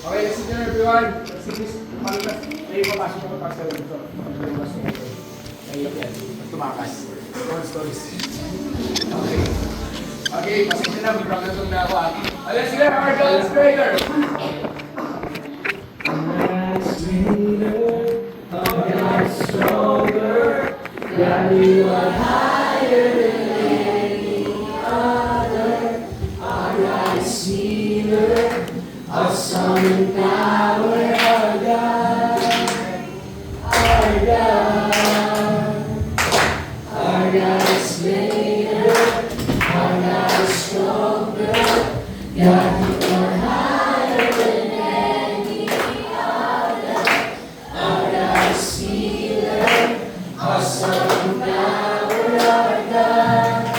Okay, listen to everyone. Sige, may papasok ko pa sa dito. Ayun yan. Tumakas. One stories. Okay. Okay, pasensya na. May problem na ako. Let's get our girls greater. Stronger, God, you are higher than any other. Our God is healer, awesome in power. Our God, our God, our God is greater, our God is stronger. God, you are higher than any other. Our God is healer, awesome in power. Our God,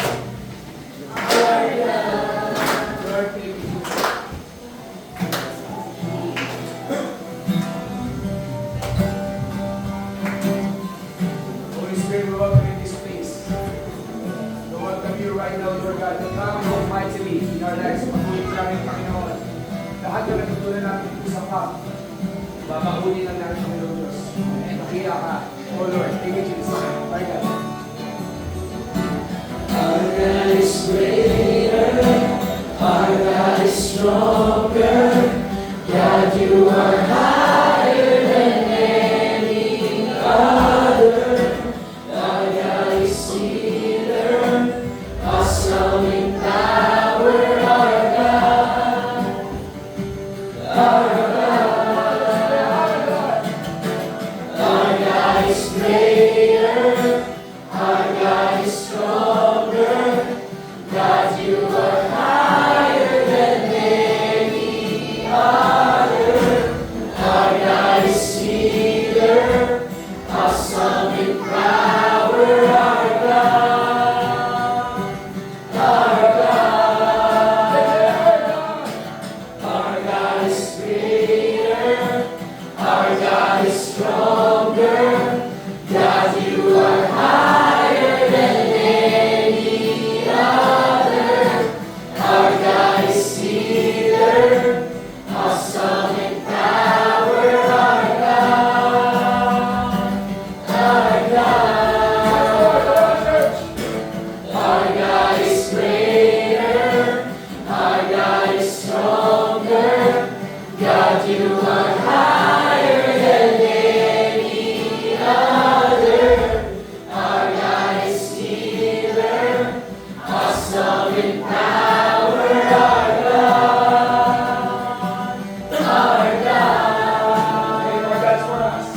our God. Lord, thank you. Holy Spirit, we welcome you in this place. We welcome you right now, Lord God, to come and move mightily in our lives. Patuloy namin, Panginoon. Lahat na natutunan namin dito sa pag, babahuli lang namin, Panginoon Diyos. And nakiya ka. Oh Lord, thank you, Jesus. Our God. Our God is greater, our God is stronger. God, you are higher than any other. Our God is healer, awesome in power. Our God, our God, our God is greater, our God is stronger. God, you are higher than any other. Our God is healer, awesome in power. Our God, our God, our God is greater, our God is stronger. God, you are higher than any other. Our God is healer, awesome in power. Our God, our God, our God is greater, our God is stronger. God, you are higher than any other. Our God is healer, awesome in power. Our God, our God. And our God's for us.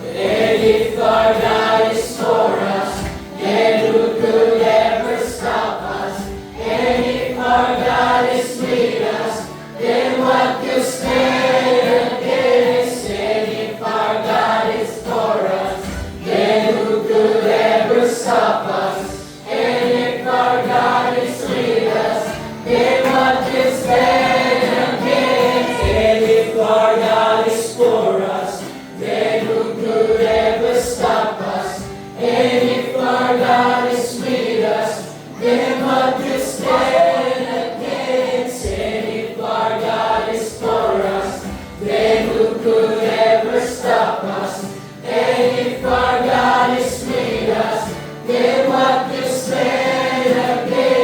And if our God is for us, then who could ever stop us? And if our God is with us, then what could stand against? And if our God is for us, then who could ever stop us? And if our God is with us, then what could stand against? And if our God is for us, then who could ever stop us? And if our God is with us, then what could stand against? And if our God is for us, then who could ever stop us? And if our God is with us, then what could stand against?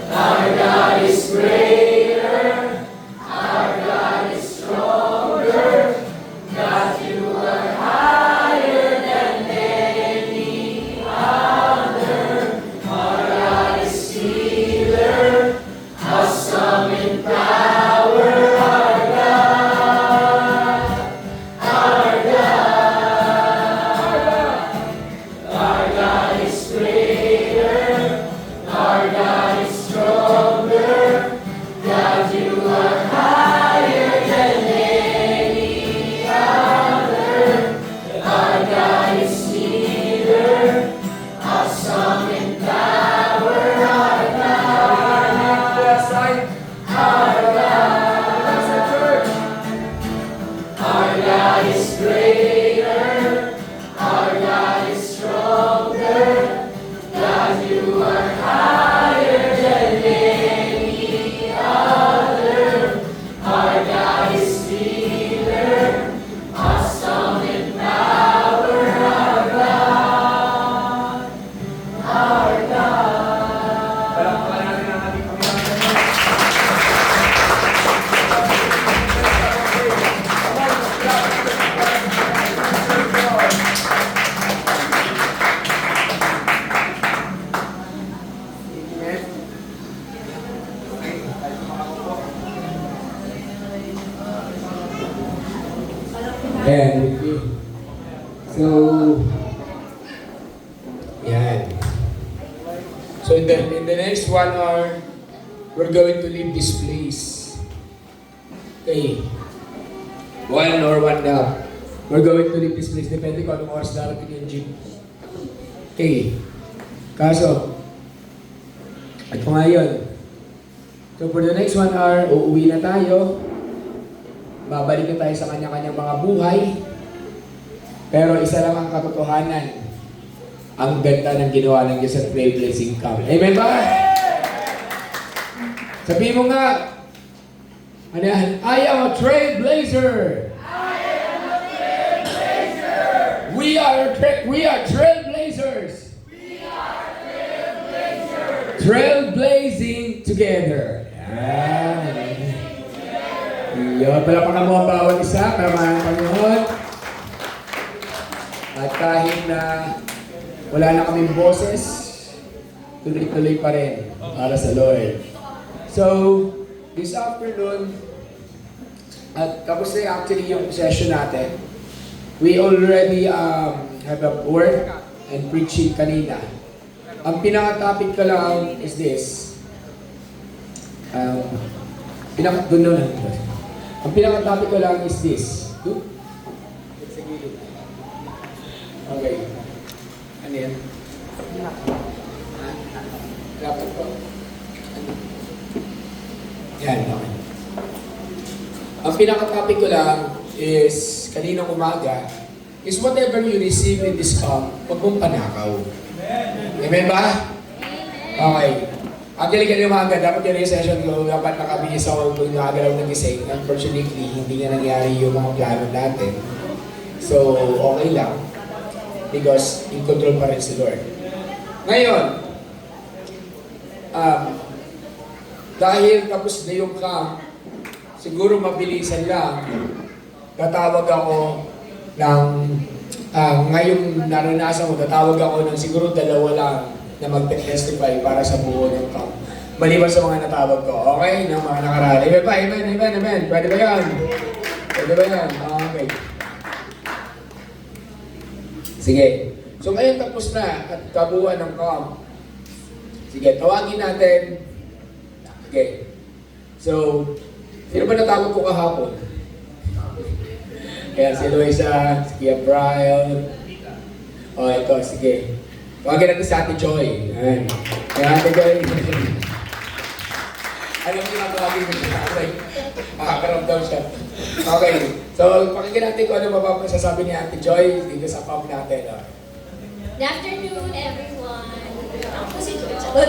Our God is greater, our God is stronger. God, you are higher than any other. Our God is healer, awesome in power. Our God, our God, our God is greater, our God is stronger. God, you are higher than any other. Our God is healer, awesome in power. Our God, our God, our God is greater. Ayan, with me. So, yan. So in the next 1 hour, we're going to leave this place. Okay. 1 or 1.5. We're going to leave this place. Depende kung anong oras darating yung jeep. Okay. Kaso, ito nga yun. So for the next 1 hour, uuwi na tayo. Babalik na tayo sa kanya-kanyang mga buhay. Pero isa lang ang katotohanan. Ang ganda ng ginawa ng Diyos at Trailblazing Camp. Amen ba? Sabihin mo nga, ano yan? I am a trailblazer. I am a trailblazer. We are trailblazers. We are trailblazers. Trailblazing together. Yan. Yun, palapakan mo ang bawat isa para maraming Panginoon. At kahit na wala na kaming boses, tuloy-tuloy pa rin para sa Lord. So, this afternoon, at tapos na actually yung session natin, we already have a word and preaching kanina. Ang pinaka-topic ko lang is this. Ang pinaka-topic ko lang is this. Okay. Ano yan? Dapat po. Yan, okay. Ang pinaka-topic ko lang is, kaninang umaga, is whatever you receive in this camp, huwag mong panakaw. Amen ba? Okay. Actually, kaninang umaga, dapat yun yung session ko, dapat nakabihis ako kung nakagalaw ng gising. Unfortunately, hindi nga nangyari yung mga plano natin. So, okay lang. Because in control pa rin si Lord. Ngayon, dahil tapos na yung camp, siguro mabilisan lang, tatawag ako ng, ngayong naranasan ko, tatawag ako ng siguro 2 lang na mag-testify para sa buo ng camp. Maliban sa mga natawag ko, okay? Ng mga nakaraan. Amen ba? Amen, amen, amen. Pwede ba yan? Pwede ba yan? Okay. Sige. So ngayon tapos na at kabuuan ng camp. Sige, tawagin natin. Okay. So, sino ba natawag ko kahapon? Kaya si Loisa, si Kia Brian. O, ito, sige. Tawagin natin si Ate Joy. Ayan. Kaya Ate Joy. Alam niyo na tawagin mo siya. Makakaramdam siya. Okay. So, pakinggan natin kung ano mapapasasabi ni Ate Joy dito sa camp natin. Good afternoon, everyone. Ako si Joy.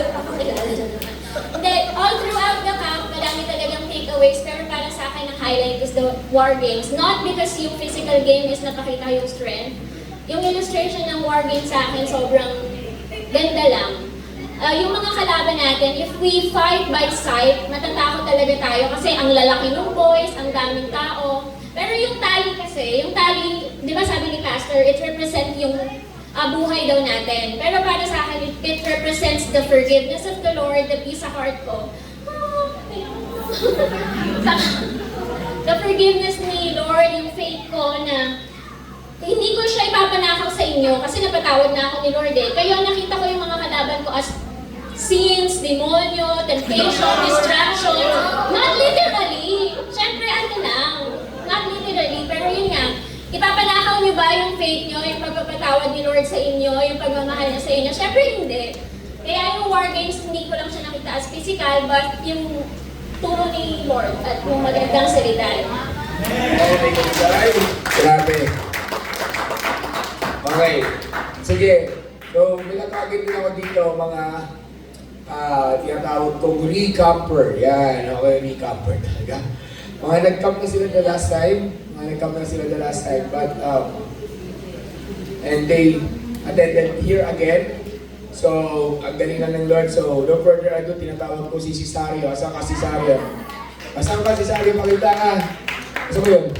Hindi, all throughout the camp, madami talagang takeaways, pero para sa akin, ang highlight is the war games. Not because yung physical game is napakita yung strength. Yung illustration ng war game sa akin, sobrang ganda lang. Yung mga kalaban natin, if we fight by sight, matatakot talaga tayo kasi ang lalaki ng boys, ang daming tao. Pero yung tali kasi, yung tali, di ba sabi ni Pastor, it represents yung buhay daw natin. Pero para sa akin, it represents the forgiveness of the Lord, the peace sa heart ko. The forgiveness ni Lord, yung faith ko na hindi ko siya ipapanakaw sa inyo kasi napatawad na ako ni Lord eh. Kaya nakita ko yung mga kalaban ko as sins, demonyo, temptation, distraction. Not literally. Siyempre, ano lang. Not literally. Pero yun nga, ipapanakaw niyo ba yung faith niyo, yung pagpapatawad ni Lord sa inyo, yung pagmamahal niya sa inyo? Siyempre hindi. Kaya yung war games, hindi ko lang siya nakita as physical, but yung turo ni Lord at yung magandang salita. Grabe. Okay. Sige. So, may natagin din ako dito, mga tinatawag kong recamper. Yan. Okay, recamper talaga. Mga nag-camp na sila the last time. But, and they attended here again. So, ang galing lang ng Lord. So, no further ado, tinatawag ko si Cesario. Asan ka, Cesario? Asan ka, Cesario? Pakita ka. Asan mo yun?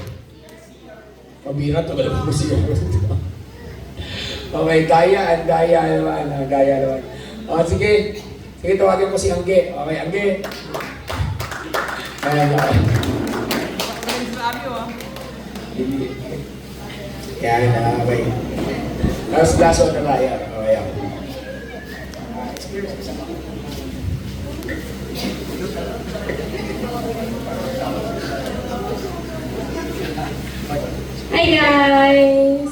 Pabira, tagal mo siya. Okay, gaya naman. O, sige. Sige, tawagin ko si Angge. Okay, Angge. Ayan. Yan, okay. Tapos last one na tayo. Okay. Hi guys!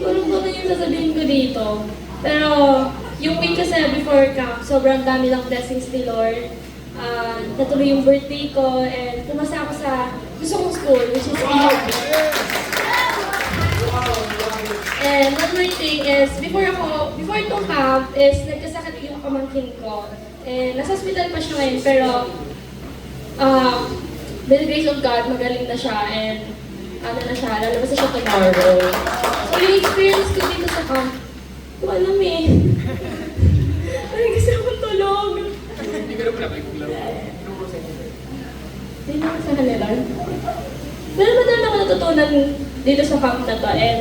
Tulong ko na yung sasabihin ko dito. Pero yung week kasi before camp, sobrang dami lang blessings ni Lord. Natuloy yung birthday ko and pumasa ako sa gusto kong school, which is PUP. And one more thing is, before itong camp, is nagkasakit yung pamangkin ko. And nasa hospital pa siya ngayon, pero by the grace of God, magaling na siya and lalabas na siya tomorrow. So yung experience ko dito sa camp, hindi ko alam eh. Ay, kasi akong tulog. Hindi ka na pala kayo kung laro. Hindi naman sa kanila. Pero madami ako natutunan dito sa camp na to. And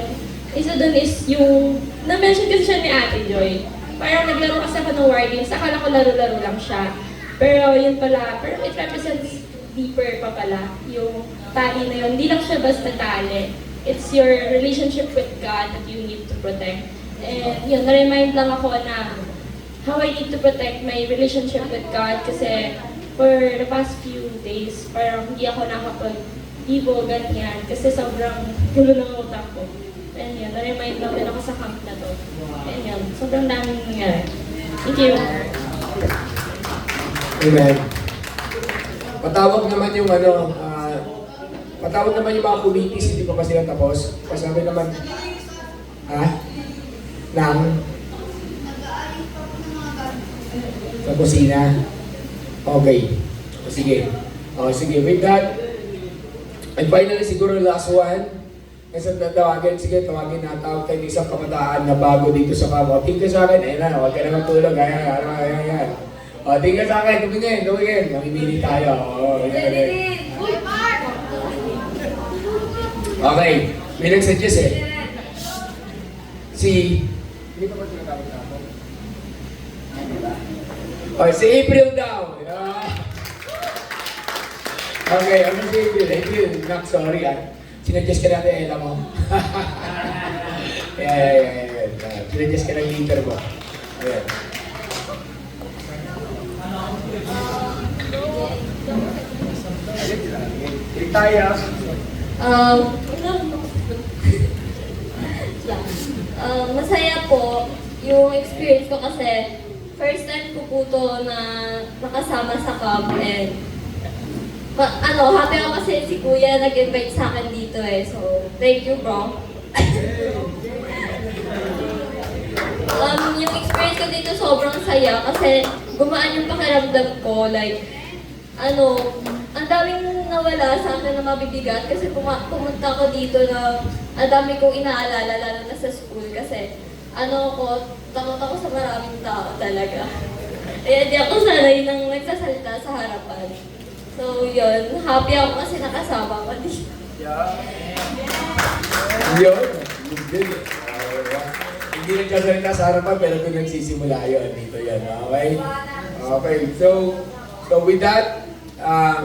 isa dun is yung, na-mention kasi siya ni Ate Joy. Parang naglaro kasi ako ng war games. Akala ko laro-laro lang siya. Pero yun pala, pero it represents deeper pa pala yung tali na yun. Hindi lang siya basta tali. It's your relationship with God that you need to protect. And yun, na-remind lang ako na how I need to protect my relationship with God kasi for the past few days, parang hindi ako nakapag-ibo, ganyan. Kasi sobrang gulo ng utak ko. And yun, na-remind lang din ako sa camp na to. And yun, sobrang daming nangyari. Thank you. Amen. Patawag naman yung patawag naman yung mga committees, hindi pa pa sila tapos. Pasabi naman, sa kusina. Okay. Sige, with that, and finally siguro last one, kasi tawagin na tawag kayo isang kabataan na bago dito sa kamo. Tingin ka sa akin, ayun na, huwag ka na matulog, ayan. O, tingin ka sa akin, tumingin, mamimili tayo. Okay, may nagsuggest eh. Hindi pa ba tinatawag na ako? Okay, si April daw. Okay, ano si April? April, not sorry sinuggest ka natin, Ella mo. Yeah. Sinuggest ka ng leader mo. Ayan. Tayo. Masaya po yung experience ko kasi first time ko po to na nakasama sa camp and happy ako kasi si Kuya nag-invite sa akin dito eh. So, thank you bro. Yung experience ko dito sobrang saya kasi gumaan yung pakiramdam ko. Like, ang daming nawala sa akin na mabibigat kasi pumunta ko dito na ang dami kong inaalala lalo na sa school kasi takot ako sa maraming tao talaga. Kaya di ako sanay nang nagsasalita sa harapan. So yun, happy ako kasi nakasama ko dito. Yun. Hindi nagsasalita sa harapan pero kung nagsisimula yun, dito yan. Okay. So with that,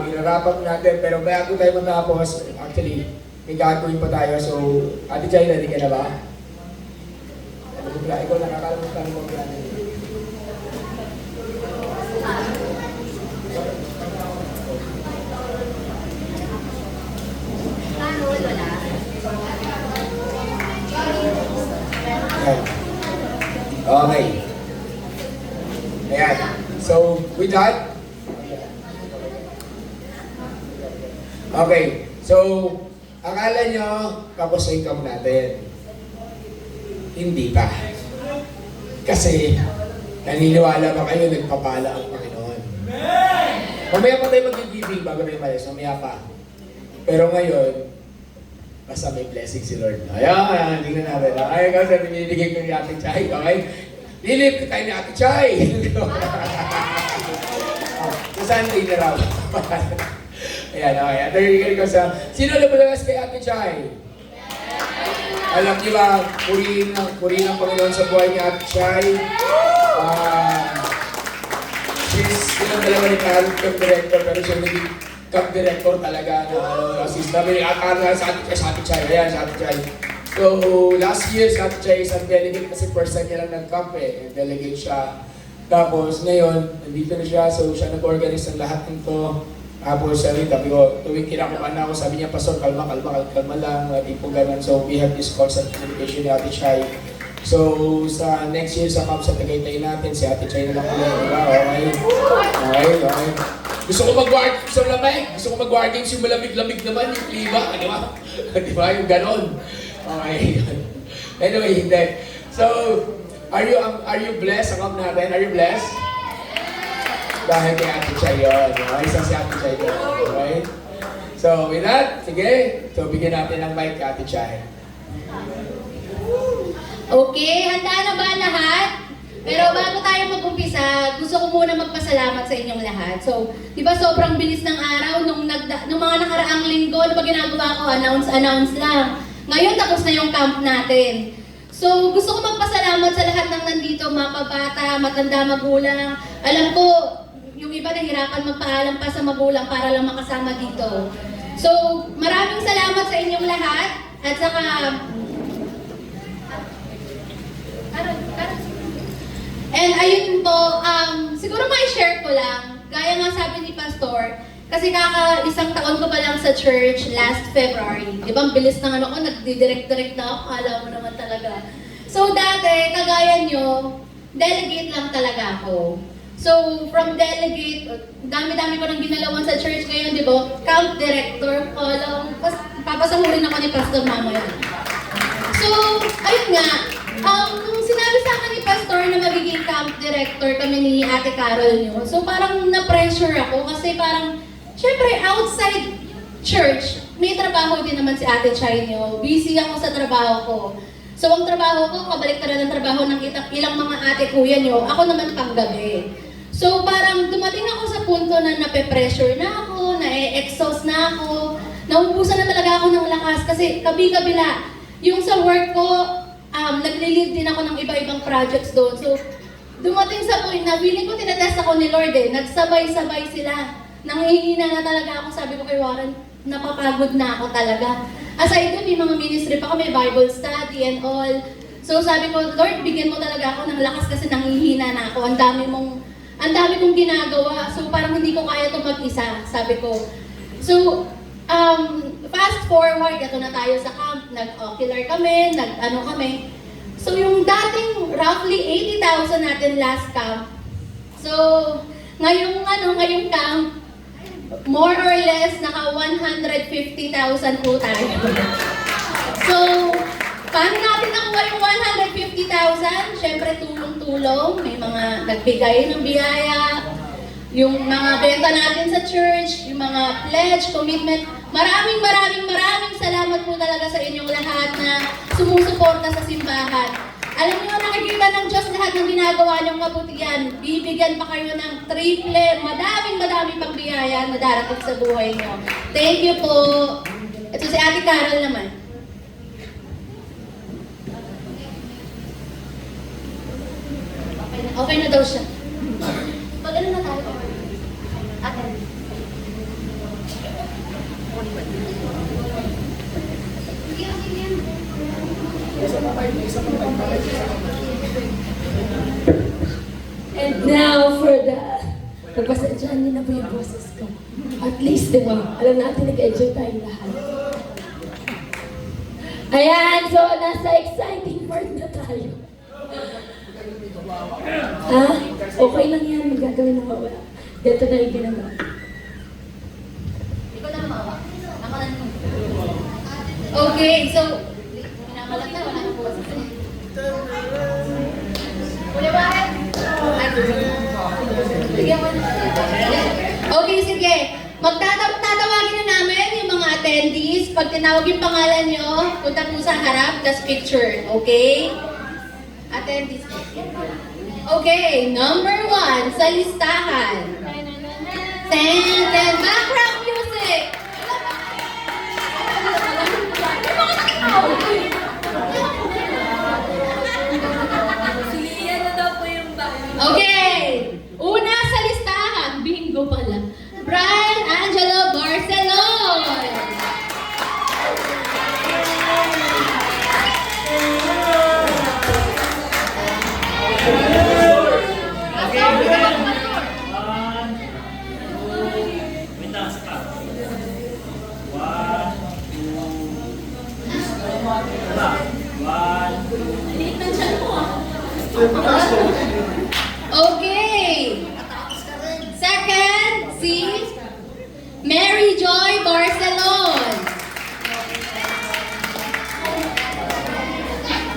inarapat natin, pero bago tayo matapos, actually, may gagawin pa tayo. So, Ate Chay, ready ka na ba? Ikaw nakakalimutan mo yan. Okay. Ayan. So, with that, okay. So, akala nyo, tapos na income natin. Hindi pa. Kasi, naniniwala ba kayo, nagpapala ang Panginoon? Mamaya pa tayo mag-giving bago tayo malis. Mamaya pa. Pero ngayon, basta may blessing si Lord. Ayan, tingnan natin. Ay, kasi binibigay ko ni Ate Chay. Okay? Lilip ko tayo ni Ate Chay. Sa Sunday na raw. Ayan, okay. At nagigil ko sa, sino lumalagas kay Ate Chay? Alam niyo ba, purihin ang Panginoon sa buhay ni Ate Chay. Silang dalawa ni Carol, camp director, pero siya naging camp director talaga na assistant. Sabi, sa Ate Chay. Ayan, sa Ate Chay. So, last year, si Ate Chay is ang delegate kasi first time niya lang nag-camp eh. Delegate siya. Tapos, ngayon, nandito na siya. So, siya nag-organize ng lahat nito. Tapos, sabi ko, tuwing kinakuha na ako, sabi niya, Pastor, kalma lang. Hindi po ganun. So, we have this constant communication ni Ate Chay. So, sa next year sa camp sa Tagaytay natin, si Ate Chay na lang ulit. Diba? Okay. Gusto ko mag-war sa lamig. Gusto ko mag-war games yung malamig-lamig naman, yung kliba. Di ba? Di ba? Yung ganon. Okay. Anyway, hindi. So, are you blessed sa camp natin? Are you blessed? Dahil kay Ate Chay yun. Okay? Isa si Ate Chay yun. Okay? So, with that, sige. So, bigyan natin ng mic kay Ate Chay. Okay, handa na ba lahat? Pero bago tayo mag-umpisa, gusto ko muna magpasalamat sa inyong lahat. So, di ba sobrang bilis ng araw nung mga nakaraang linggo, ano ba ginagawa ko? Announce lang. Ngayon, tapos na yung camp natin. So, gusto ko magpasalamat sa lahat ng nandito, mga kabata, matanda, magulang. Alam ko, yung iba nahirapan magpaalam pa sa magulang para lang makasama dito. So, maraming salamat sa inyong lahat. At saka, and ayun po, siguro may share ko lang, gaya nga sabi ni Pastor, kasi isang taon ko pa lang sa church last February. Di ba, ang bilis ng ano ko, nagdidirect-direct na ako, kala mo naman talaga. So dati, kagaya nyo, delegate lang talaga ako. So from delegate, dami-dami ko nang ginalawan sa church ngayon, di ba? Camp director, papasahurin ako ni Pastor mamaya. So, ayun nga, nung sinabi sa akin ni Pastor na magiging camp director kami ni Ate Carol nyo, so parang na-pressure ako kasi parang, syempre outside church, may trabaho din naman si Ate Chay nyo. Busy ako sa trabaho ko. So ang trabaho ko, kabaliktaran ng trabaho ng ilang mga ate kuya nyo, ako naman panggabi. So parang dumating ako sa punto na nape-pressure na ako, na-exhaust na ako, naubusan na talaga ako ng lakas kasi kabi-kabila. Yung sa work ko, nagli-lead din ako ng iba-ibang projects doon. So, dumating sa point na feeling ko tinatest ako ni Lord eh. Nagsabay-sabay sila. Nangihina na talaga ako. Sabi ko kay Warren, napapagod na ako talaga. Aside doon, may mga ministry pa kami, Bible study and all. So sabi ko, Lord, bigyan mo talaga ako ng lakas kasi nangihina na ako. Ang dami kong ginagawa. So parang hindi ko kaya ito mag-isa, sabi ko. So, fast forward, ito na tayo sa camp, nag-ocular kami, nag-ano kami. So yung dating roughly 80,000 natin last camp, so ngayong camp, more or less naka 150,000 po tayo. So, paano natin nakuha yung 150,000? Siyempre tulong-tulong, may mga nagbigay ng biyaya, yung mga benta natin sa church, yung mga pledge, commitment. Maraming salamat po talaga sa inyong lahat na sumusuporta sa simbahan. Alam niyo, nakikita ng Diyos lahat ng ginagawa niyong kabutihan. Bibigyan pa kayo ng triple, madaming pang biyaya na darating sa buhay niyo. Thank you po. Ito si Ate Carol naman. Okay na daw siya. Pag ano na tayo? Ate. And now for the... Pagpasadyahan niyo na po yung boses ko. At least, di ba? Alam natin, nag-enjoy tayong lahat. Ayan, so nasa exciting part na tayo. Okay lang yan, magagawin na mawala. Dito na yung ginagawa. Ikaw na lumawa. Ako na naman. Okay, so, minamalat na, wala nang buwas. Uliwain! Okay, sige. Tatawagin na namin yung mga attendees. Pag tinawag yung pangalan nyo, punta po sa harap, just picture. Okay? Attendees. Okay, number 1 sa listahan. Ten, background music. Okay, una sa listahan, bingo pala. Brian Angelo Barcelon. Liit ng tiyan mo ah. Okay. Second, si Mary Joy Barcelon.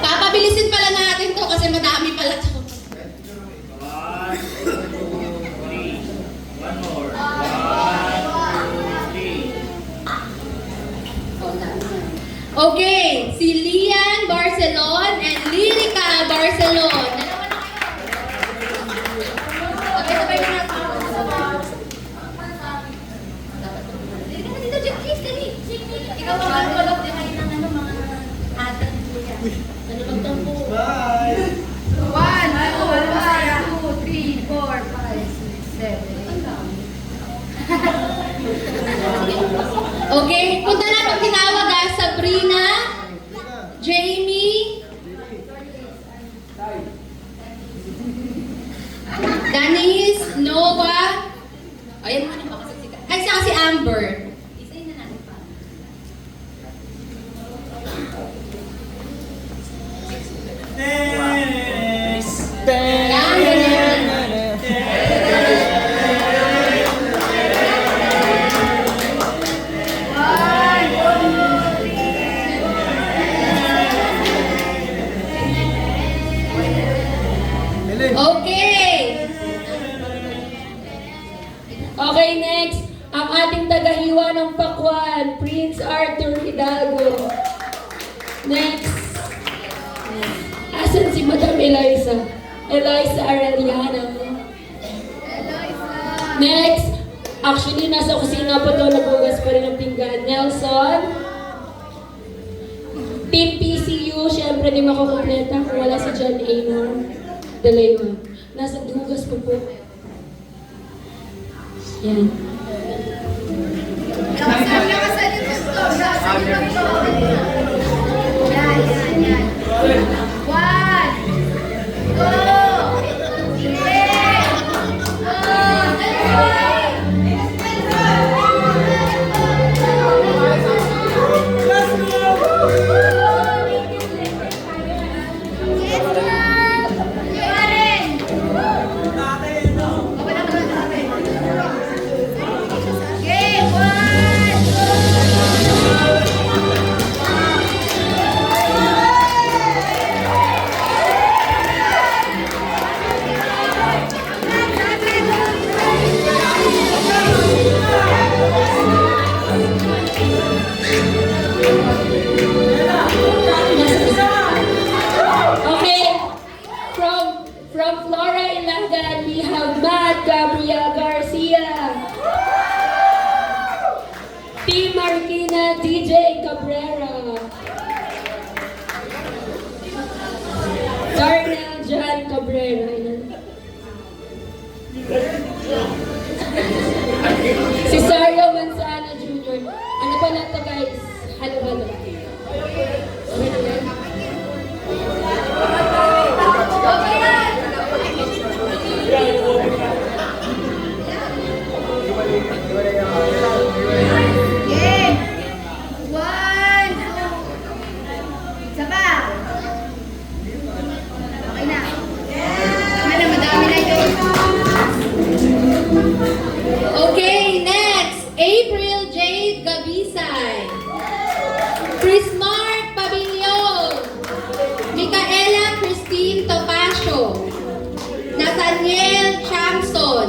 Papabilisin pala natin to kasi madami pala to. Okay, si Lian Barcelon and Lyrica Barcelon. Sabay-sabay mo na. Dito, please, dali. Ikaw ang magpalok din kayo ng mga atin. Ano magtampo? Bye! 1, 2, 3, 4, 5, 6, 7. Okay, punta na pag tinawag ha. Sabrina, Jamie, Denise, Nova, ayan mo na makasasika. Ay, saka si Amber. Isayin na natin pa. Ayan, ganyan. Okay. Okay, next. Ang ating tagahiwa ng Pakwan, Prince Arthur Hidalgo. Next. Asan si Madam Eliza? Eliza Arellano. Next. Actually, nasa kusina pa daw, nagugas pa rin ang pinggan. Nelson. Team PCU, syempre di makakompleta kung wala si John Aynor De Leon. Nasa dugas pa po. Yan. Okay, from Flora Ilagan, we have Matt Gabriel Garcia. Team Marikina, DJ Cabrera. Darnell John Cabrera. Si Sario Manzana Jr. Ano pa na to, guys? Halo-halo. Okay na yan? Okay, next, April J. Gabisay. Chris Mark Pabillon. Micaela Christine Topacio. Nathaniel Chamson.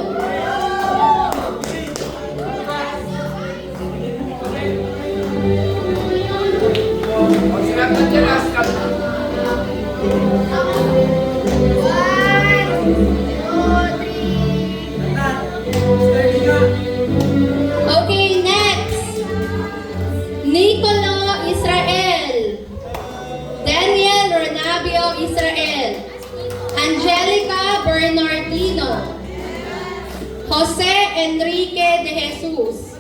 Okay, next. Nicolo Israel. Daniel Renabio Israel. Angelica Bernardino. Jose Enrique de Jesus.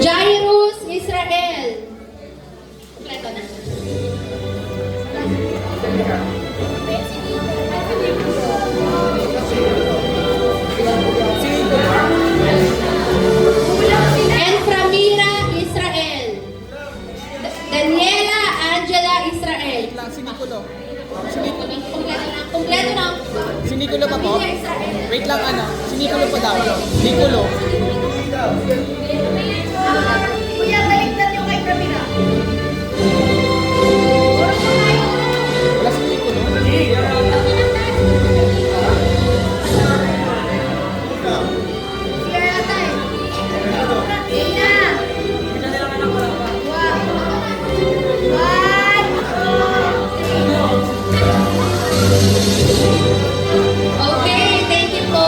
Jairus Israel. Kompleto na. Daniela Angela Israel. Sinikulo. Kompleto na. Sinikulo pa po? Pamilya Israel. Wait lang ano. Sinikulo pa daw. Nikulo. Kuya, baliktad yung kay Camila. Wala si Nikulo. Okay, thank you po.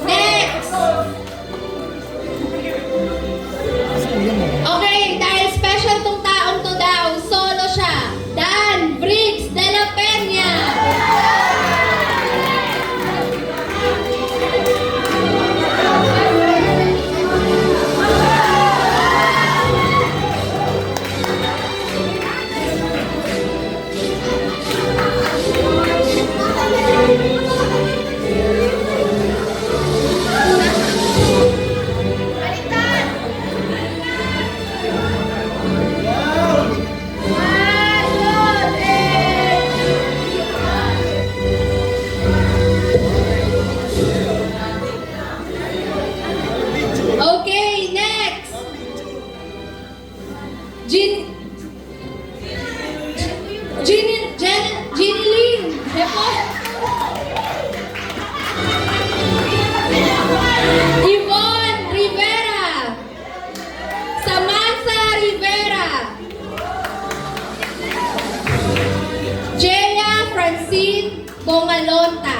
Next. Okay, dahil special tong taong to daw, solo siya. Dan Briggs de la Peña. Okay, next. Ginny Lynn. Hepo. Yvonne Rivera. Samantha Rivera. Jaya Francine Bongalonta.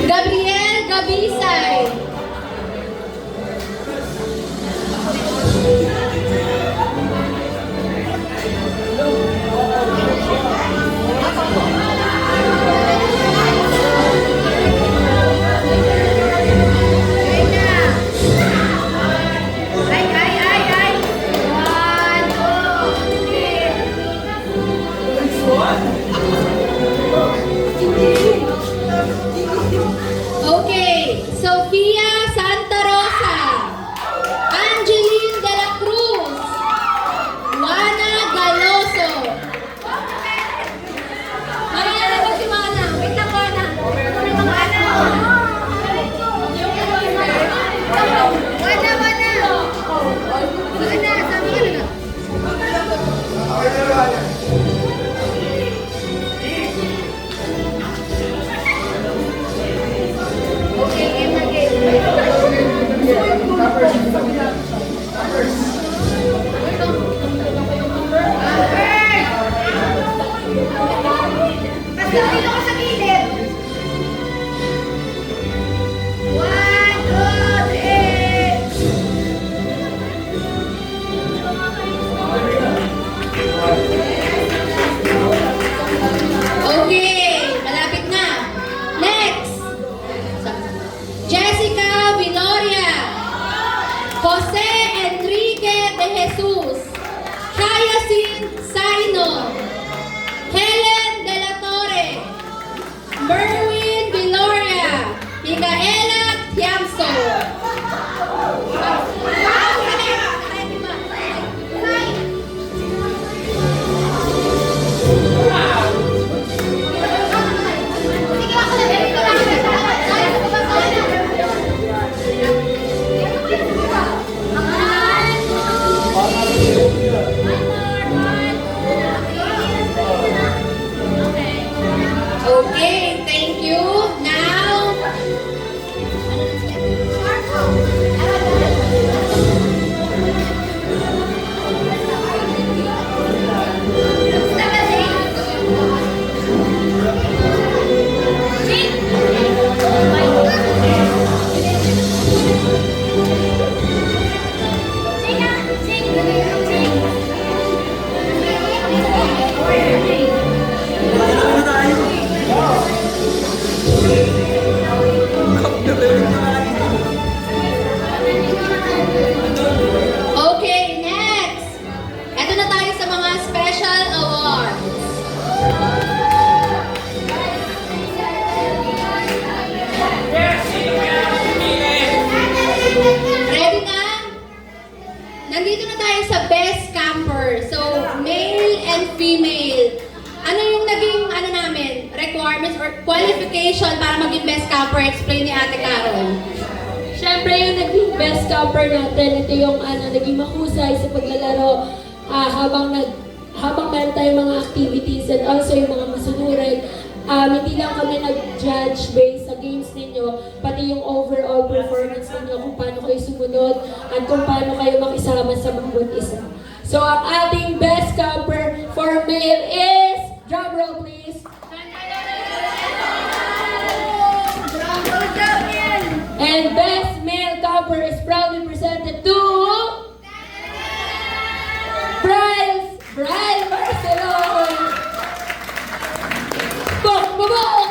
Gabriel Gabisay. Okay, Sofia Santa Rosa, Angeline de la Cruz, Juana Galoso. Mariana ba si Mana? Wait lang, Mana. Mana. Mana, Mana. Mana, sabi ka na. Okay, game na Basta dito ko sa gilid. 1, 2, 3. Okay, malapit na. Next. Jessica Viloria, Jose Enrique de Jesus, Hyacinth Saino, Helen de la Torre, requirements or qualification para maging best camper? Explain ni Ate Carol. Siyempre yung naging best camper natin, ito yung naging mahusay sa paglalaro habang meron tayong mga activities and also yung mga masunurin. Hindi lang kami nag-judge based sa games ninyo, pati yung overall performance ninyo, kung paano kayo sumunod at kung paano kayo makisama sa bawat isa. So ang ating best camper for male is, drum roll please. And best male camper is proudly presented to Brian Barcelona. Bok, bok, bok!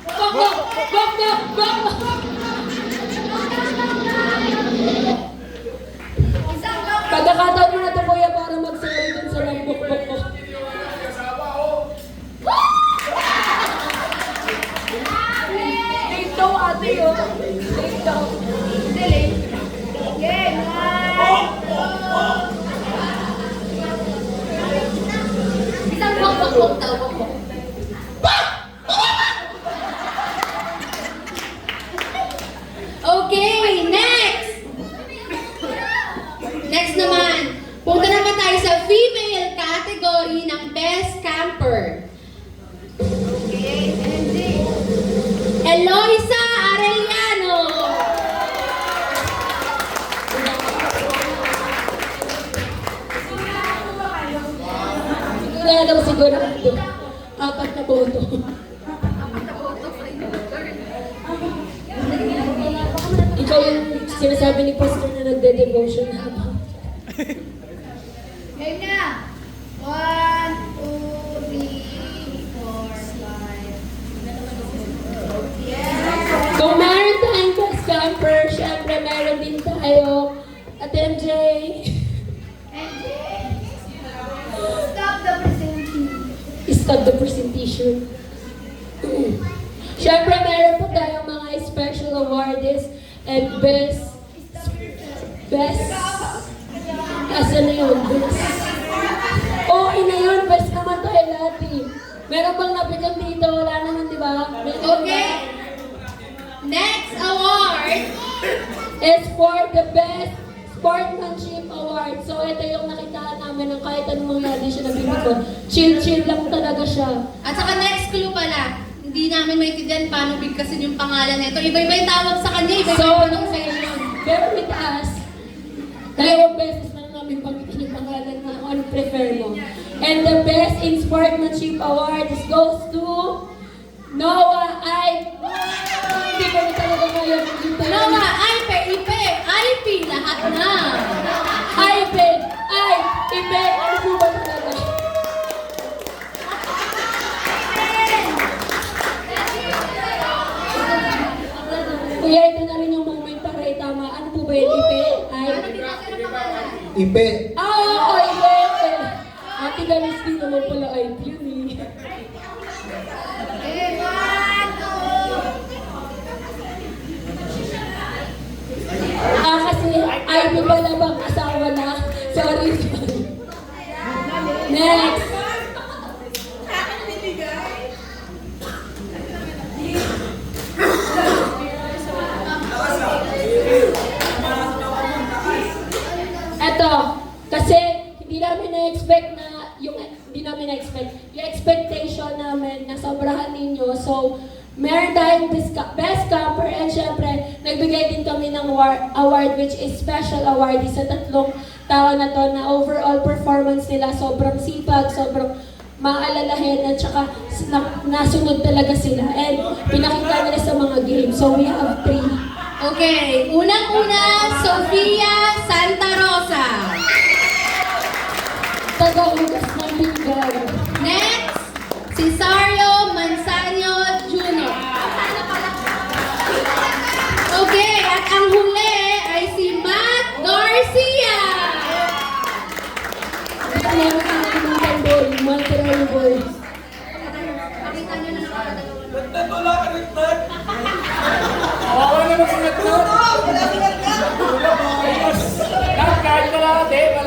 Bok, bok, bok, bok, bok! Pagkakataon mo na ito, kuya, para magsayaw dun sa lambok, bok, bok. Dito, ate, oh. Dito. Isang bok daw, bok. Okay, next! Next naman, punta naman tayo sa female category ng best camper. Eloisa Arellano. Sigurado. 4 na boto. Ikaw yung sinasabi ni Pastor na nagde-devotion habang. Game na! 1, 2, 3, 4, 5. Kung meron tayong best camper, syempre meron din tayo at MJ. Stop the presentation. Syempre meron pa tayong mga special awardees and best asan na yun? Ina yun, best naman tayo lahat eh. Meron bang napitan dito? Wala naman, di ba? Okay. Next award is for the best sportsmanship award. So ito yung nakitaan namin ng kahit anong mangyari siya nabibigod. Chill-chill lang talaga siya. At saka next clue pala, hindi namin maintindihan paano bigkasin yung pangalan nito. Iba-iba yung tawag sa kanya, iba-iba So, yung pronunciation. bear with us. Dalawang beses na namin pagkitin yung pangalan na kung ano prefer mo. And the best in sportsmanship award goes to Noah I. Hindi ko na talaga ngayon. Noah, IP, lahat na. Ipe, ano po ba talaga? Kuya, ito na rin yung moment para itama. Ano po ba yun, Ipe? Ipe. Oo, Ipe. Ate Galis din naman pala Ipe yun eh. Kasi Ipe pala bang asawa na? Sorry. Next. Eto, kasi hindi namin na-expect na yung expectation namin na sobrahan ninyo. So, meron tayong best camper and syempre, nagbigay din kami ng award which is special award sa 3 tao na to na overall performance nila sobrang sipag, sobrang maalalahin at saka nasunod talaga sila and pinakita nila sa mga games. So, we have 3. Okay, unang-una, Sofia Santa Rosa. Tagahugas ng pinggan. Next, Cesario Manzano Jr. Okay, at ang huli ay si Matt Garcia. Meron ang pinuntan boy, Monterey boy.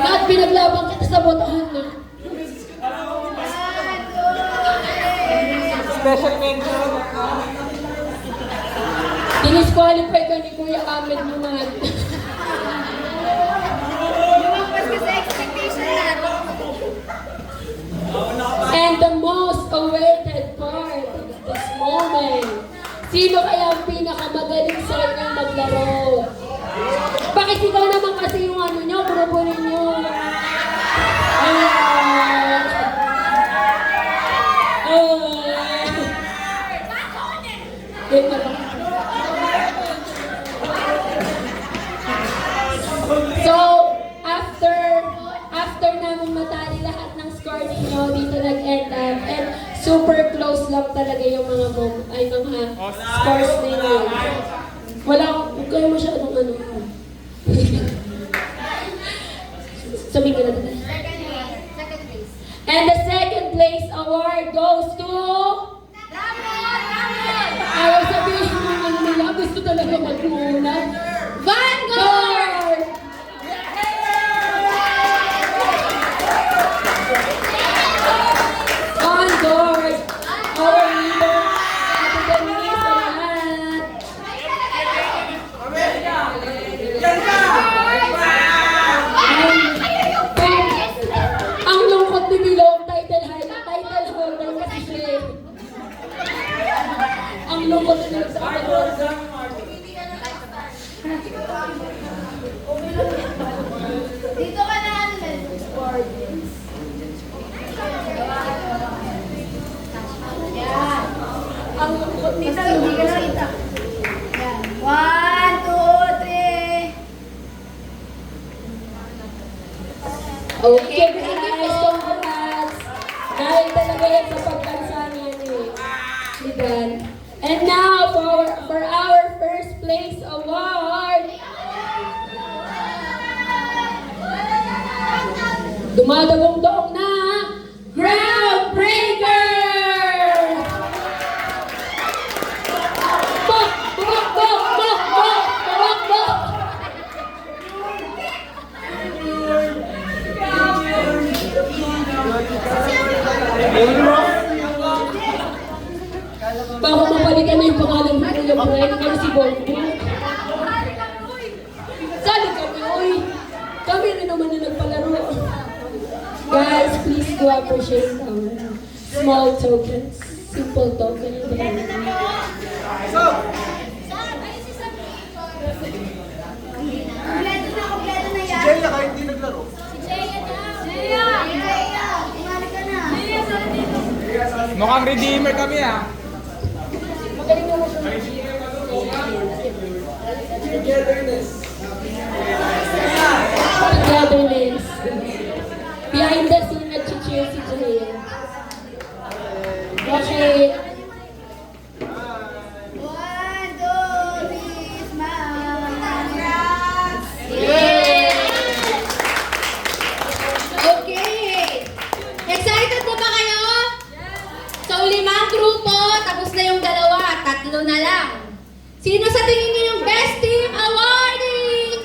Matt, pinaglaban kita sa botohan na. Special mention. Dinisqualify ka ni Kuya Ahmed naman. And the most awaited part of this moment. Sino kaya ang pinakamagaling sa inyo maglaro? Pakisigaw naman kasi yung ano nyo, grupo ninyo. So, after namin matali lahat ng score ninyo, dito nag-end up. And super close lang talaga yung mga scores ninyo. Wala akong kayo masyadong ano. Sabihin ka na tayo. And the second place award goes to... Ayaw sabihin mo naman nila, gusto talaga mag-una. Vanguard! Vanguard! Our leader, Ate Denise, salamat. Ang lungkot ni Bilong, title holder kasi siya. Ang lungkot ni Bilong sa akin. Dito ka na ano Ang lungkot ni Hindi ka nakita. Yan. 1, 2, 3. Okay, guys, congrats! Dahil talaga yan sa pagkansa niya eh. Diba? And now, for our first place award, dumadagong-dong na Groundbreaker! Bok! Bok! Bok! Bok! Bok! Bok! Bok! Baka mapalitan na yung pangalan mo yung Brian kaya si Bongo. Sali kami, uy! Kami rin naman na nagpalaro. Guys, please do appreciate our small tokens. Simple token. Kompleto na yan. Jaya kahit hindi naglaro. Jaya! Umali ka na. Mukhang redeemer kami ah. Togetherness. Behind the scene, nag-cheer si Jaya. Okay. 1, 2, 3, smile. Okay. Excited na ba kayo? Sa ulimang grupo, tapos na yung dalawa, 3 na lang. Sino sa tingin niyo yung best team awarding?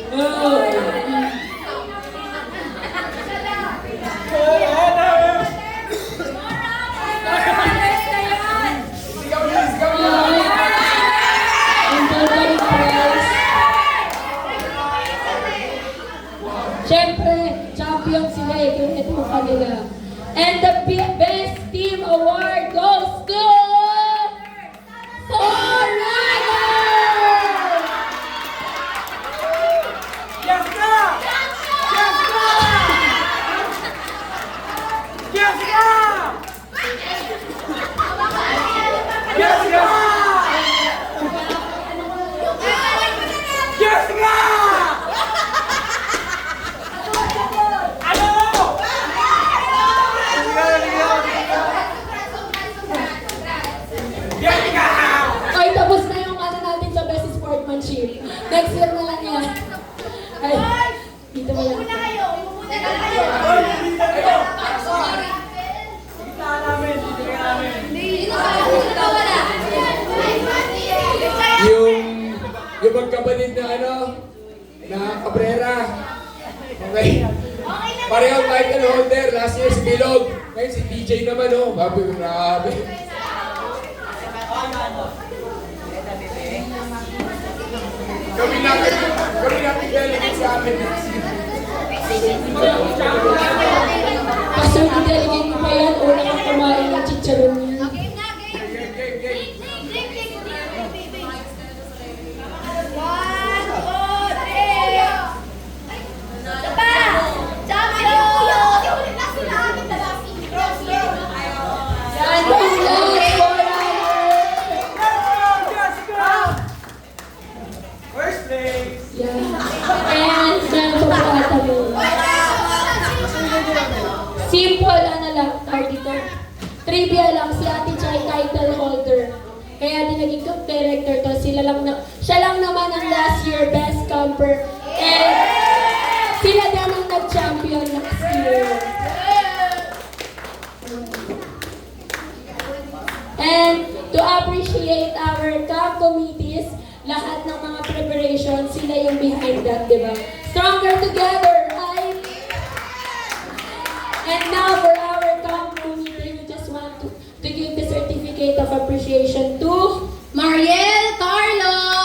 Siyempre, champion sila eh, kung ito mo kanila. And the best team award goes to... Forever! Yes ka! Yes ka! Yes ka! Yes ka! Yes ka! Ano? Yes ka! Ay, tapos na yung ano natin sa best sportsmanship. Next year na lang yan. Ay, dito mo yan. Kayo, umuna na kayo. Yung magkapatid na ano, na Cabrera. Okay. Parehong title holder, last year si Bilog. Ngayon si DJ naman, oh. Grabe. Kami namin galing sa amin. Pastor, i-delegate mo pa yan. Una kang kumain ng chicharon niya. Yan, congrats for First place. Yan. And, yan po po ata mo. Simple, ano lang, dito. Trivia lang, si Ate Chay title holder. Kaya din naging director to. Siya lang naman ang last year best camper. And sila din ang nag-champion last year. And to appreciate our camp committees, lahat ng mga preparations, sila yung behind that, di ba? Stronger together, right? And now for our camp committee, we just want to give the certificate of appreciation to Mariel Carlos!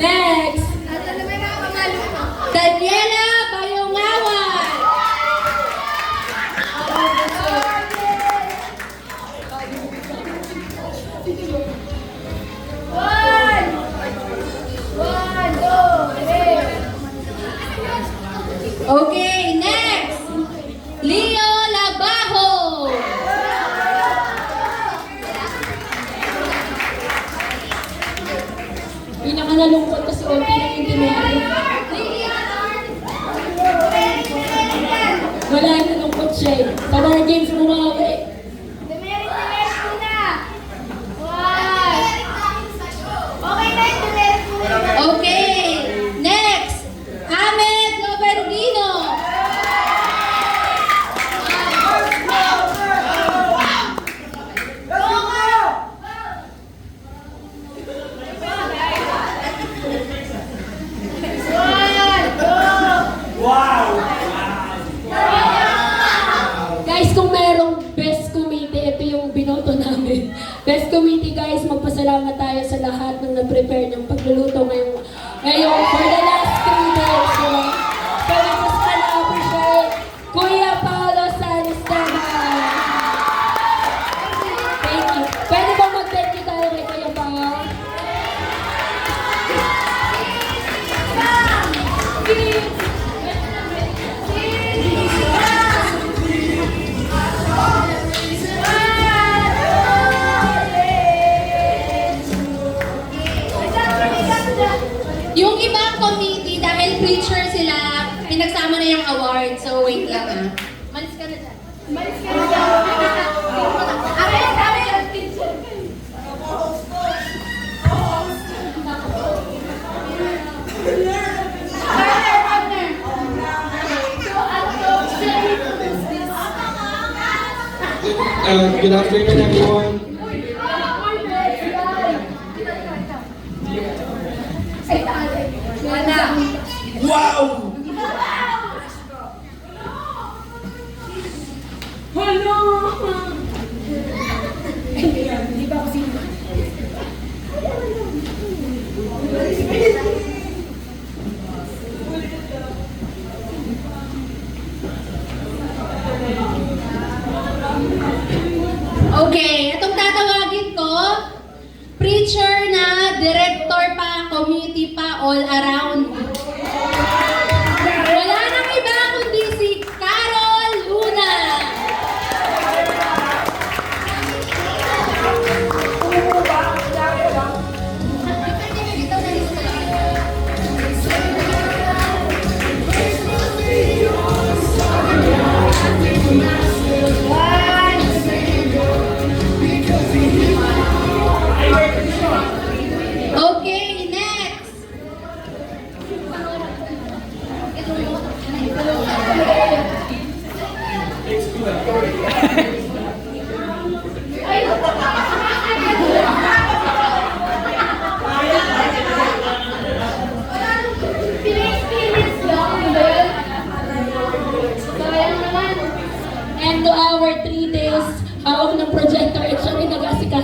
Next! Daniela Bayongawan! Okay, next! Leo Labajo! Pinakanalungkot kasi konti lang yung tinari. Wala yung nalungkot siya eh. Sa mga games mo mga eh. Okay, next! Ahmed Lobertino! Guys, kung merong best committee, ito yung binoto namin. Best committee guys, magpasalamat tayo sa lahat ng nag-prepare ng pagluluto ngayon for the last 3 days. Diba? So, just wanna appreciate Kuya Paolo San Esteban. Thank you. Pwede ba mag-thank you tayo kay Kuya Paolo? Yung ibang committee, dahil preacher sila, pinagsama na yung award. So, wait lang ah. Malis ka na dyan. Malis ka na dyan. Aray, aray, teacher. Good afternoon, everyone. Wow! Okay, itong tatawagin ko, preacher na, director pa, committee pa, all around. Wala nang iba kundi si Carol Luna.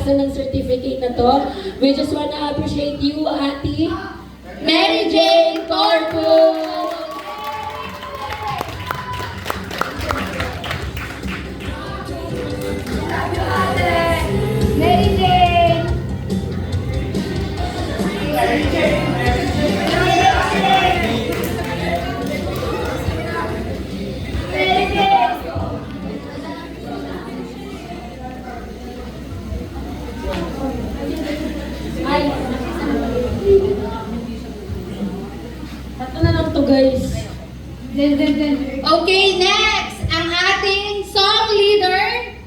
magpasa ng certificate na to. We just wanna appreciate you, Ate Mary Jane Corpus! Mary Jane! Mary Jane! Ay, ito na lang to, guys. Okay, next! Ang ating song leader,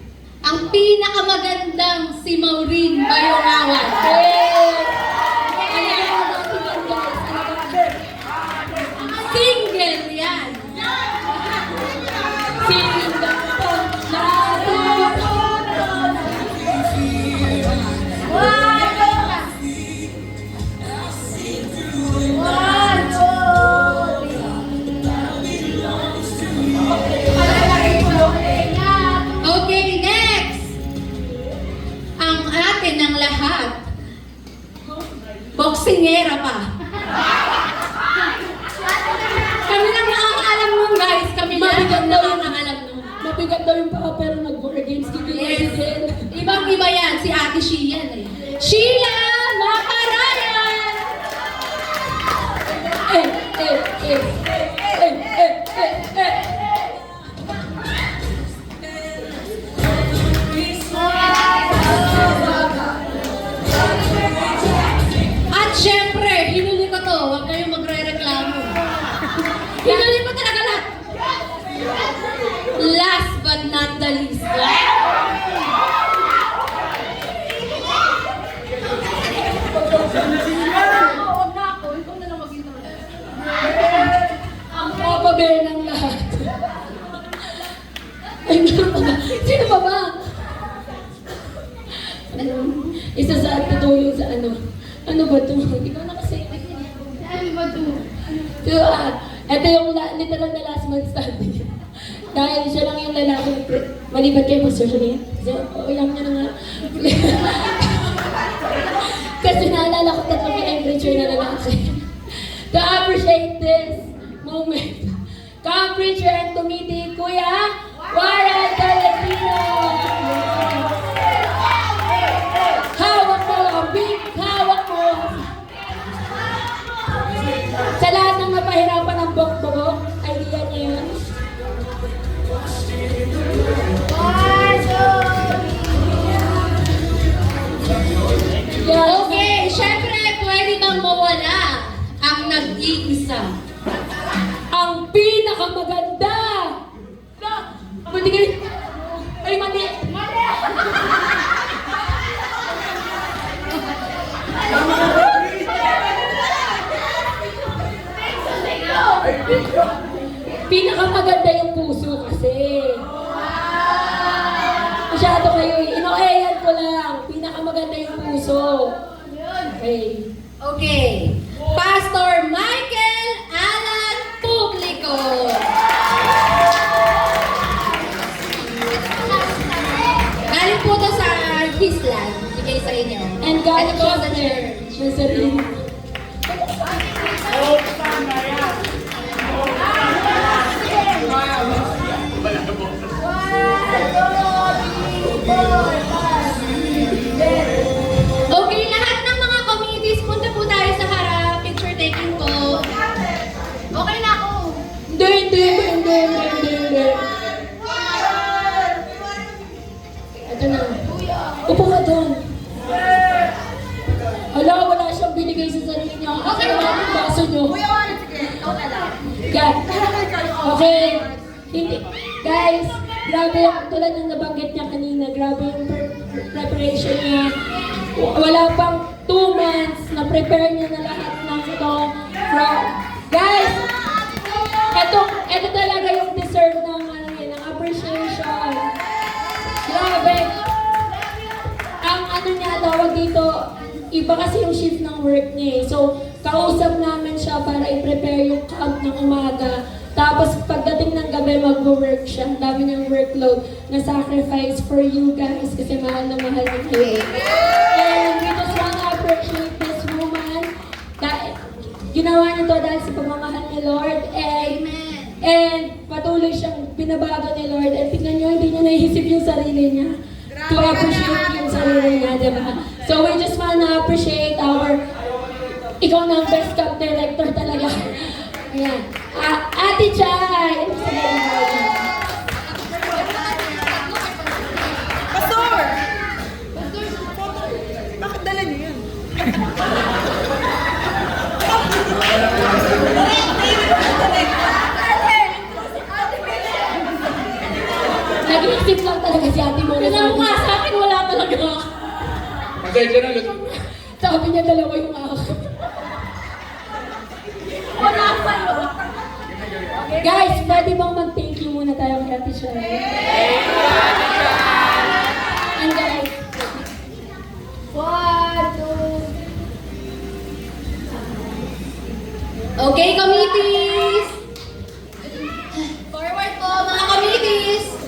ang pinakamagandang si Maureen Bayongawan. Single yan! Okay, next! Ang atin ng lahat, boksingera pa. Kami lang nakakaalam nun, guys. Kami lang nakakaalam nun. Mabigat daw yung paa pero nag-war against Yes. din. Ibang-iba yan. Si Ate Sheila eh. Sheila Macarayan! At syempre, hinuli ko to. Huwag kayong magre-reklamo. Hinuli ko talaga lahat. Last but not the least. Ang papabear ng lahat. Ay, meron pa ba? Sino pa ba? Isa sa tutulong sa ano. Ano ba ito? Ikaw na kasi. Ano ba to? So, ito yung literal na last man standing. Dahil siya lang yung lalaki. Maliban kay Pastor siya. So, ilang niya na nga. Kasi naalala ko tatlong pinag-preacher na lalaki. To appreciate this moment, ka-preacher and committee, Kuya Warren Tolentino. Hawak mo ang big, hawak mo. Sa lahat ng napahirapan ng bok-bok, idea niya yun. Yeah. Okay, syempre, pwede bang mawala ang nag-iisa? Ang pinakamaganda! Pwede kayo... Ay, mali! Pinakamaganda yung puso kasi. Masyado kayo eh. Ino-ayan ko lang. Pinakamaganda yung puso. Okay. Okay, Pastor Michael Alan Publico. Galing po to sa his land, bigay sa inyo. And God Ito po bless sa them. church. May sarili. Okay, lahat ng mga committees, punta po tayo sa harap. Picture taking po. Okay na ako. Hindi. Ito na. Upo ka doon. Hala, wala siyang binigay sa sarili niya. Okay na yung baso niyo. Okay. Hindi. Guys, grabe yung tulad ng nabanggit niya kanina. Grabe yung preparation niya. Wala pang 2 months na prepare niya na lahat ng ito. Guys, ito talaga yung deserve ng ng appreciation. Grabe. Ang niya, tawag dito, iba kasi yung shift ng work niya eh. So, kausap namin siya para i-prepare yung camp ng umaga. Tapos pagdating ng gabi, mag-work siya. Ang dami niyang workload na sacrifice for you guys kasi mahal na mahal na kayo. And we just wanna appreciate this woman. Ginawa niya to dahil sa pagmamahal ni Lord. And patuloy siyang binabago ni Lord. And tignan niyo, hindi niya naisip yung sarili niya. To appreciate yung sarili niya, di ba? So we just wanna appreciate ikaw na ang best camp director talaga. Ayan. Ate Chay! Pastor! Bakit dala niyo yun? Nag-iisip lang talaga si ate mo. Kailangan nga sa akin, wala talaga. Pasensya na, luto. Sabi niya dalawa yung ako. Wala pa yun. Guys, pwede bang mag-thank you muna tayo kay Ate Chay? And guys, 1, 2. Okay, committees! Forward po, mga committees!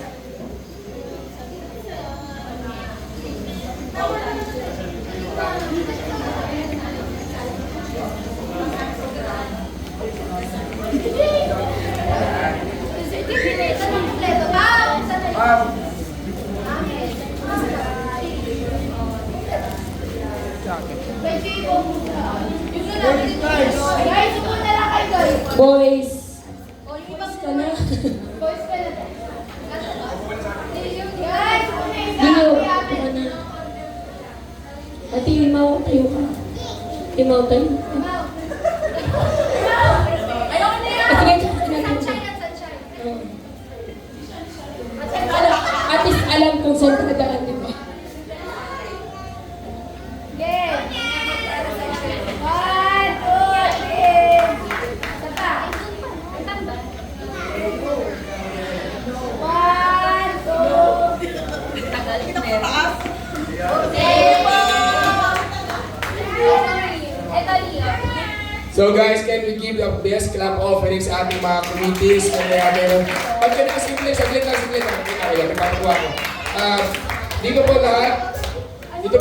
boys. Boys Ka na. Guys, Dino, ka na. Ate, Imaw, tayo ka. Imaw, tayo. ayaw na yan! Sige, Sunshine at sunshine. At least alam kung saan talagaan, di ba? Okay. 1, 2, 3. Sapa. 1, 2. So guys, can we give the best clap offering sa ating mga committees? Kaya meron. Pagka na, saglit lang. Kaya, nagpapagawa ko. Dito po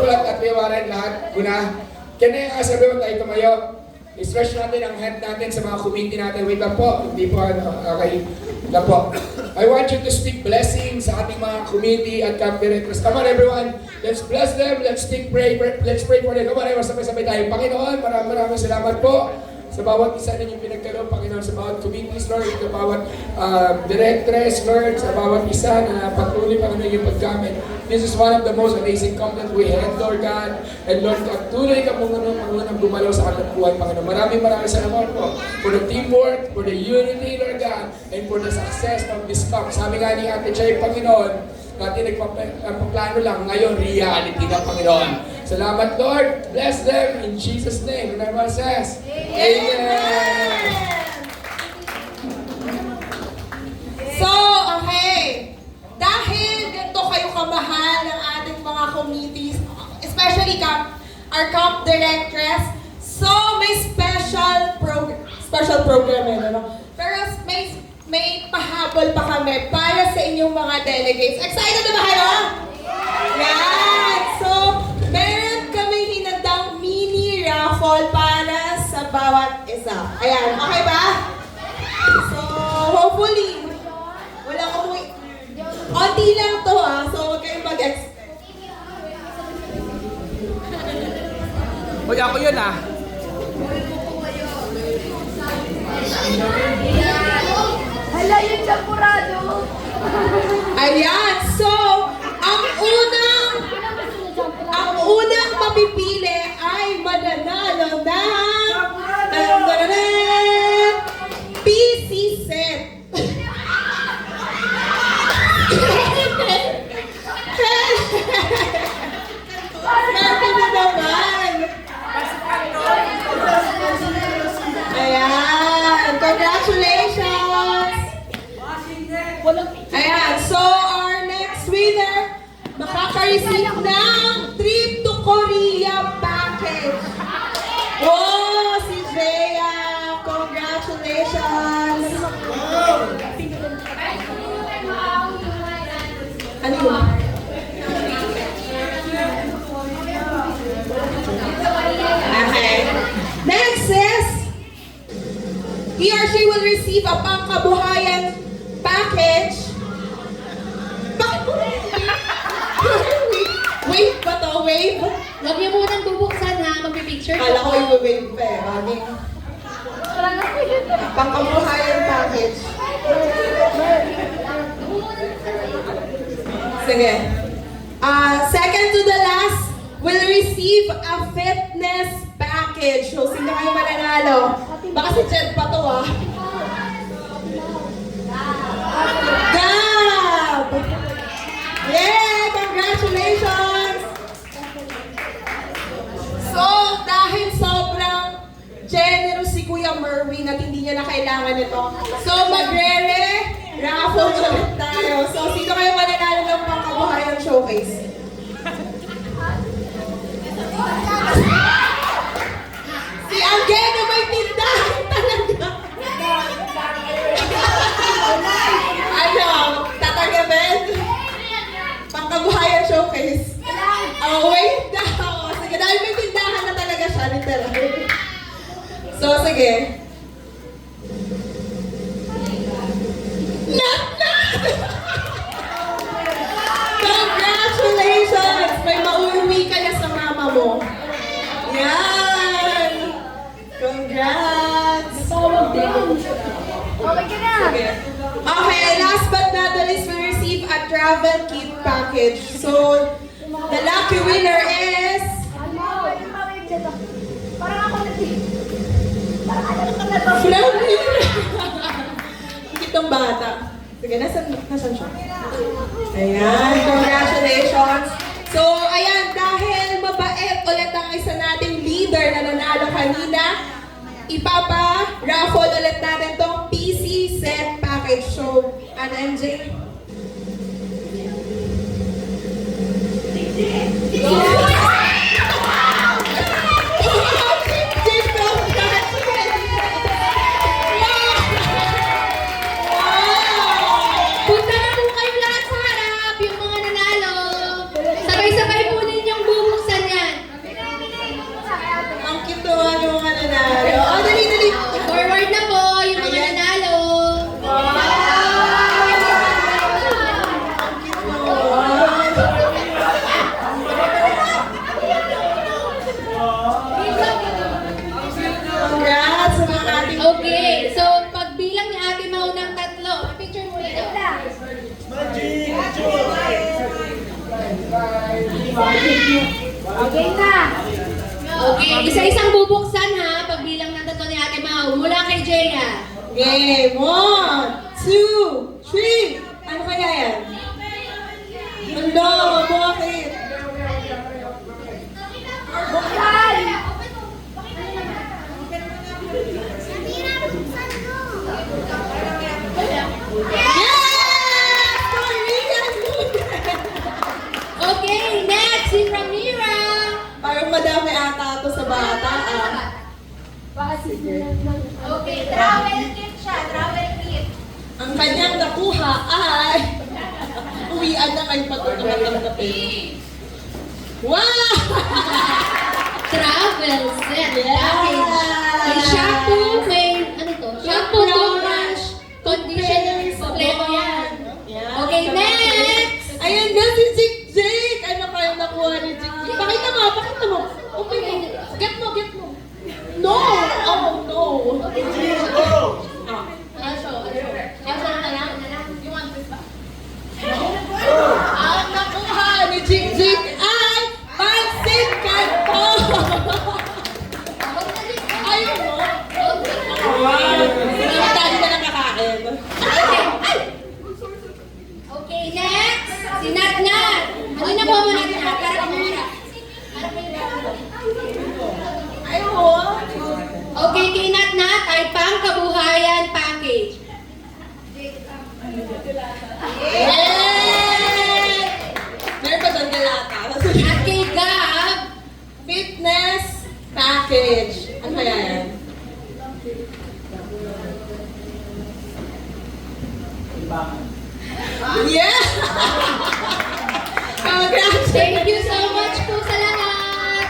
lahat at may waran lahat. Una, can I ask everyone tayo tumayo? I-stretch natin ang hand natin sa mga committee natin. Wait lang po, hindi po, okay. Lang po. I want you to speak blessings sa ating mga committee at camp directors. Come on everyone, let's bless them, let's pray for them. Come on everyone, sabay-sabay tayo. Panginoon, maraming salamat po sa bawat isa ninyong pinagkaroon, Panginoon, sa bawat committees, Lord, sa bawat directors, Lord, sa bawat isa na patuloy, Panginoon, yung paggamit. This is one of the most amazing camp that we had, Lord God. And Lord, patuloy ka, Panginoon, gumalaw sa kanilang buhay, Panginoon. Maraming salamat po for the teamwork, for the unity, Lord God, and for the success of this camp. Sabi nga ni Ate Chay, Panginoon, natin nagpaplano lang, ngayon reality na, Panginoon. Salamat, Lord. Bless them in Jesus' name. And everyone says, Amen. So, okay. Dahil ganito kayo kamahal ng ating mga committees, especially our camp directress, so may special program yun, ano? Pero may pahabol pa kami para sa inyong mga delegates. Excited na ba kayo? Yan! So, meron kami hinandang mini raffle para sa bawat isa. Ayan, okay ba? So, hopefully, walang umuwi. Onti lang to so huwag kayong mag-expect. Huwag ako yun Hala, yung champurado. Ayan, so, ang unang mapipili ay mananalo ng PC set. Swerte mo naman. Ayan, congratulations. Ayan, so our next winner, makaka-receive ng trip to Korea package. Oh, si Jaya, congratulations. Ano yun? Okay. Next is, he or she will receive a pangkabuhayan package. Bakit mo? Wave ba to? Wave? Huwag niyo munang bubuksan ha, magpipicture ko. Kala ko yung wave pa eh. Baging. Pangkabuhayan package. Sige. Second to the last will receive a fitness package. So, sino kayo mananalo? Baka si Jed pa to ah. Gab! Yay! Congratulations! So, dahil sobrang generous si Kuya Merwin at hindi niya na kailangan ito. So, raffle ulit tayo. So, sino kayo mananalo ng pangkabuhayan showcase? Si Angelo may tindahan talaga. Ano? Tatagabed? Pangkabuhayan showcase? Oh, wait daw. Sige, dahil may tindahan na talaga siya, literal. So, sige. Congratulations! May mauuwi ka na sa mama mo. Yan! Congrats! Sige. Okay, last but not the least, we receive a travel kit package. So, the lucky winner is... Flamir! Itong bata. Sige, nasan siya? Ayan, congratulations! So, ayan, dahil mabait ulit ang isa nating leader na nanalo kanina, ipapa-raffle ulit natin tong PC set package. So, ano, MJ? Punta na po kayo lahat sa harap, yung mga nanalo. Sabay-sabay po ninyong bubuksan yan. Ang cute naman yung mga nanalo. Oh, dali, dali! Forward na po yung mga Ayan. nanalo. Congrats sa mga ating... Okay, so pagbilang ni Ate Mau ng 3, picture mo ito. Okay na. Okay, isa-isang bubuksan ha, pagbilang ng 3 ni Ate Mau. Mula kay Jeya. Game! 1, 2, 3! Ano kaya yan? Hello, bakit? Yes! Korean noodles! Okay, next, si Ramira. Parang madami ata ito sa bata ah. Okay, travel kit siya, travel kit. Ang kanyang nakuha ay uwian na kayo patutungan-tanggapin. Wow! Travel set Yeah. package. May shampoo, may ano to? Shampoo, toothbrush, conditioner, kompleto yan. Yeah. Okay, next! Ayan na si Jik Jik! Ano kayo nakuha ni Jik Jik? Pakita mo, pakita mo. Okay mo. Get mo, get mo. No! Oh, no. Ah. Ang nakuha ni Jik Jik ay pansit canton! Ayaw mo? Wow! Dami ka nakakain. Okay, next! Si Nat Nat! Ano na po mo Nat Nat? Para kamura. Ayaw mo? Okay, kay Nat Nat ay pangkabuhayan package. Yay! Meron pa doon galata. At kay Gab, Fitness package. Ano kaya yan? Yeah! Congrats! Thank you so much po sa lahat!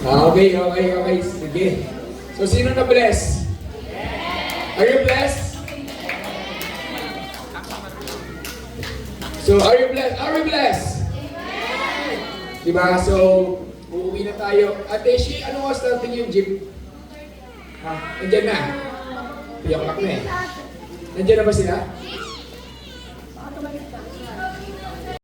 Okay. Sige. So, sino na bless? Are you blessed? So, are you blessed? Are we blessed? Diba? So, uuwi na tayo. Ate, ano oras natin yung jeep? Ha? Nandyan na. Iyak na eh. Nandyan na ba sila?